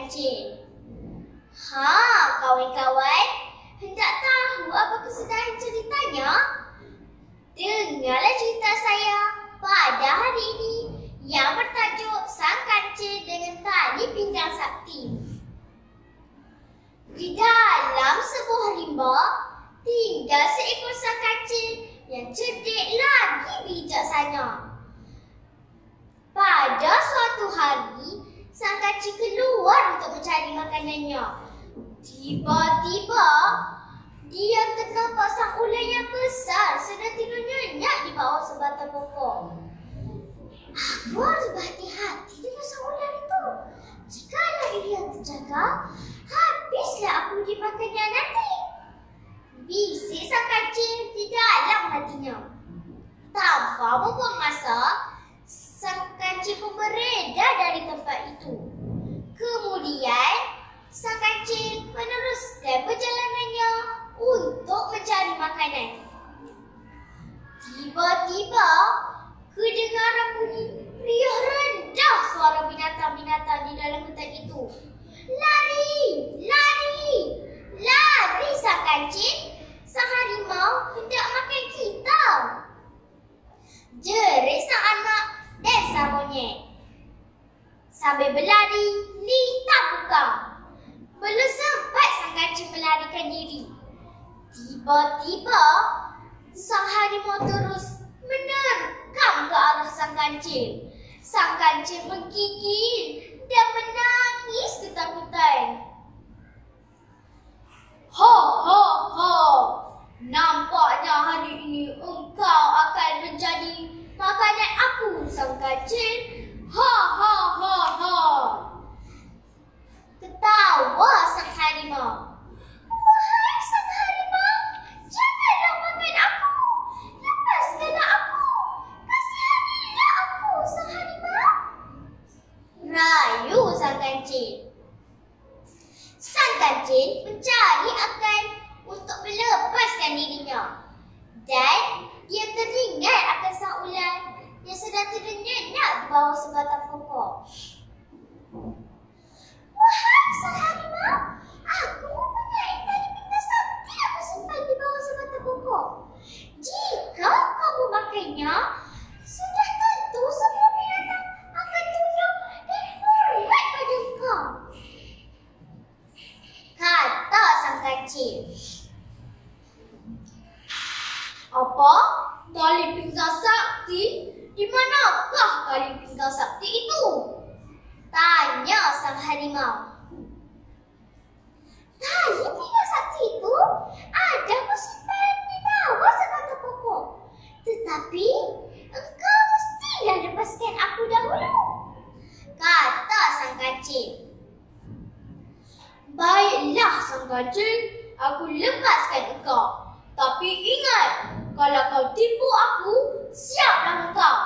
kancil. Kawan-kawan, hendak tahu apa kesudahan ceritanya? Dengarlah cerita saya pada hari ini yang bertajuk Sang Kancil dengan Tali Pinggang Sakti. Di dalam sebuah rimba tinggal seekor sang kancil yang cerdik lagi bijaksana. Pada suatu hari, sang kancil keluar untuk mencari makanannya. Tiba-tiba, dia ternampak sang ular yang besar sedang tidur nyenyak di bawah sebatang pokok. Aku harus berhati-hati dengan sang ular itu. Jikalau ia terjaga, habislah aku dimakannya nanti. Bisik sang kancil di dalam hatinya. Tanpa membuang masa, sang kancil pun beredar dari tempat itu. Kemudian, sang kancil meneruskan perjalanannya untuk mencari makanan. Tiba-tiba, kedengaran bunyi riuh rendah suara binatang-binatang di dalam hutan itu. Lari! Lari! Lari sang kancil! Sang harimau hendak makan kita! Jerit sang anak dan sang monyet. Sambil berlari, lintah pukang. Belum sempat sang kancil melarikan diri. Tiba-tiba, sang harimau terus menerkam ke arah sang kancil. Sang kancil menggigil dan menangis ketakutan. Ho, ho, ho! Nampaknya hari ini engkau akan menjadi makanan aku, sang kancil. Ha, ha, ha, ha! Ketawa sang harimau. Wahai sang harimau, janganlah makan aku. Lepaskanlah aku. Kasihanilah aku, sang harimau. Rayu sang kancil. Sang kancil mencari akal untuk melepaskan dirinya. Dan dia teringat akan sang ular yang sedang tidur nyenyak di bawah sebatang pokok. Wahai sang harimau, aku mempunyai tali pinggang sakti yang simpan di bawah sebatang pokok. Jika kau memakannya, sudah tentu semua binatang akan tunduk dan hormat pada engkau, kata sang kancil. Apa? Tali pinggang sakti? Di manakah tali pinggang sakti itu? Tanya sang harimau. Tali pinggang sakti itu ada bersimpan di bawah sebatang pokok. Tetapi engkau mestilah lepaskan aku dahulu, kata sang kancil. Baiklah sang kancil, aku lepaskan engkau. Tapi ingat, kalau kau tipu aku, siaplah engkau.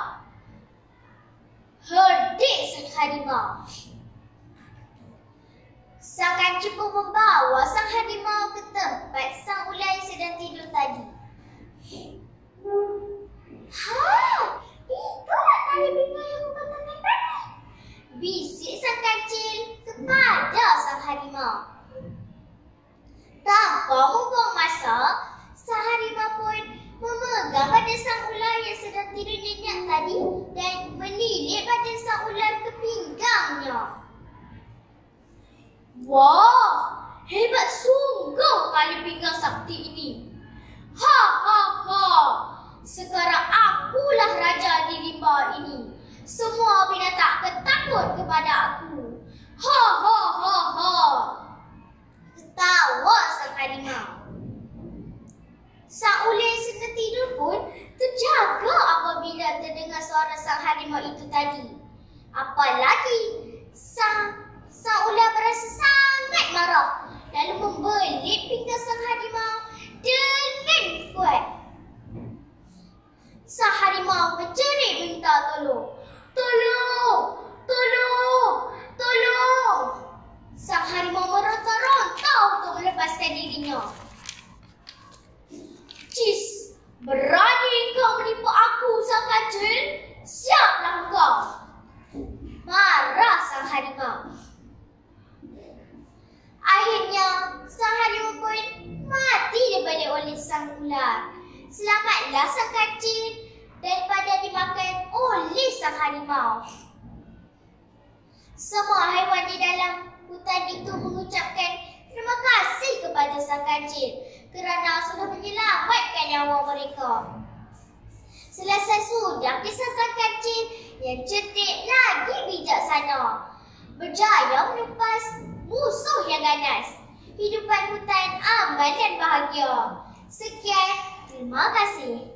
Herdik sang harimau. Sang kancil pun membawa sang harimau ke tempat sang ular yang sedang tidur tadi. Itulah tali pinggang yang kupatahkan tadi, bisik sang kancil kepada sang harimau. Tanpa membuang masa, sang harimau pun memegang badan sang ular yang sedang tidur nyenyak tadi dan menilik badan sang ular ke pinggangnya. Wah, hebat sungguh tali pinggang sakti ini. Ha, ha, ha! Sekarang akulah raja di rimba ini. Semua binatang akan takut kepada aku. Ha, ha, ha, ha! Ketawa sang harimau. Sang ular yang sedang tidur pun terjaga apabila terdengar suara sang harimau itu tadi. Apalagi sang ular berasa sangat marah lalu membelit pinggang sang harimau dengan kuat. Sang harimau menjerit minta tolong. Tolong! Tolong! Tolong! Sang harimau meronta-ronta untuk melepaskan dirinya. Cis, berani kau menipu aku, sang kancil? Siaplah kau! Marah sang harimau. pun mati daripada oleh sang ular. Selamatlah sang kancil daripada dimakan oleh sang harimau. Semua haiwan di dalam hutan itu mengucapkan terima kasih kepada sang kancil kerana sudah menyelamatkan nyawa mereka. Selesai sudah kisah sang kancil yang cerdik lagi bijaksana, berjaya menumpas musuh yang ganas. Hidupan hutan aman dan bahagia. Sekian, terima kasih.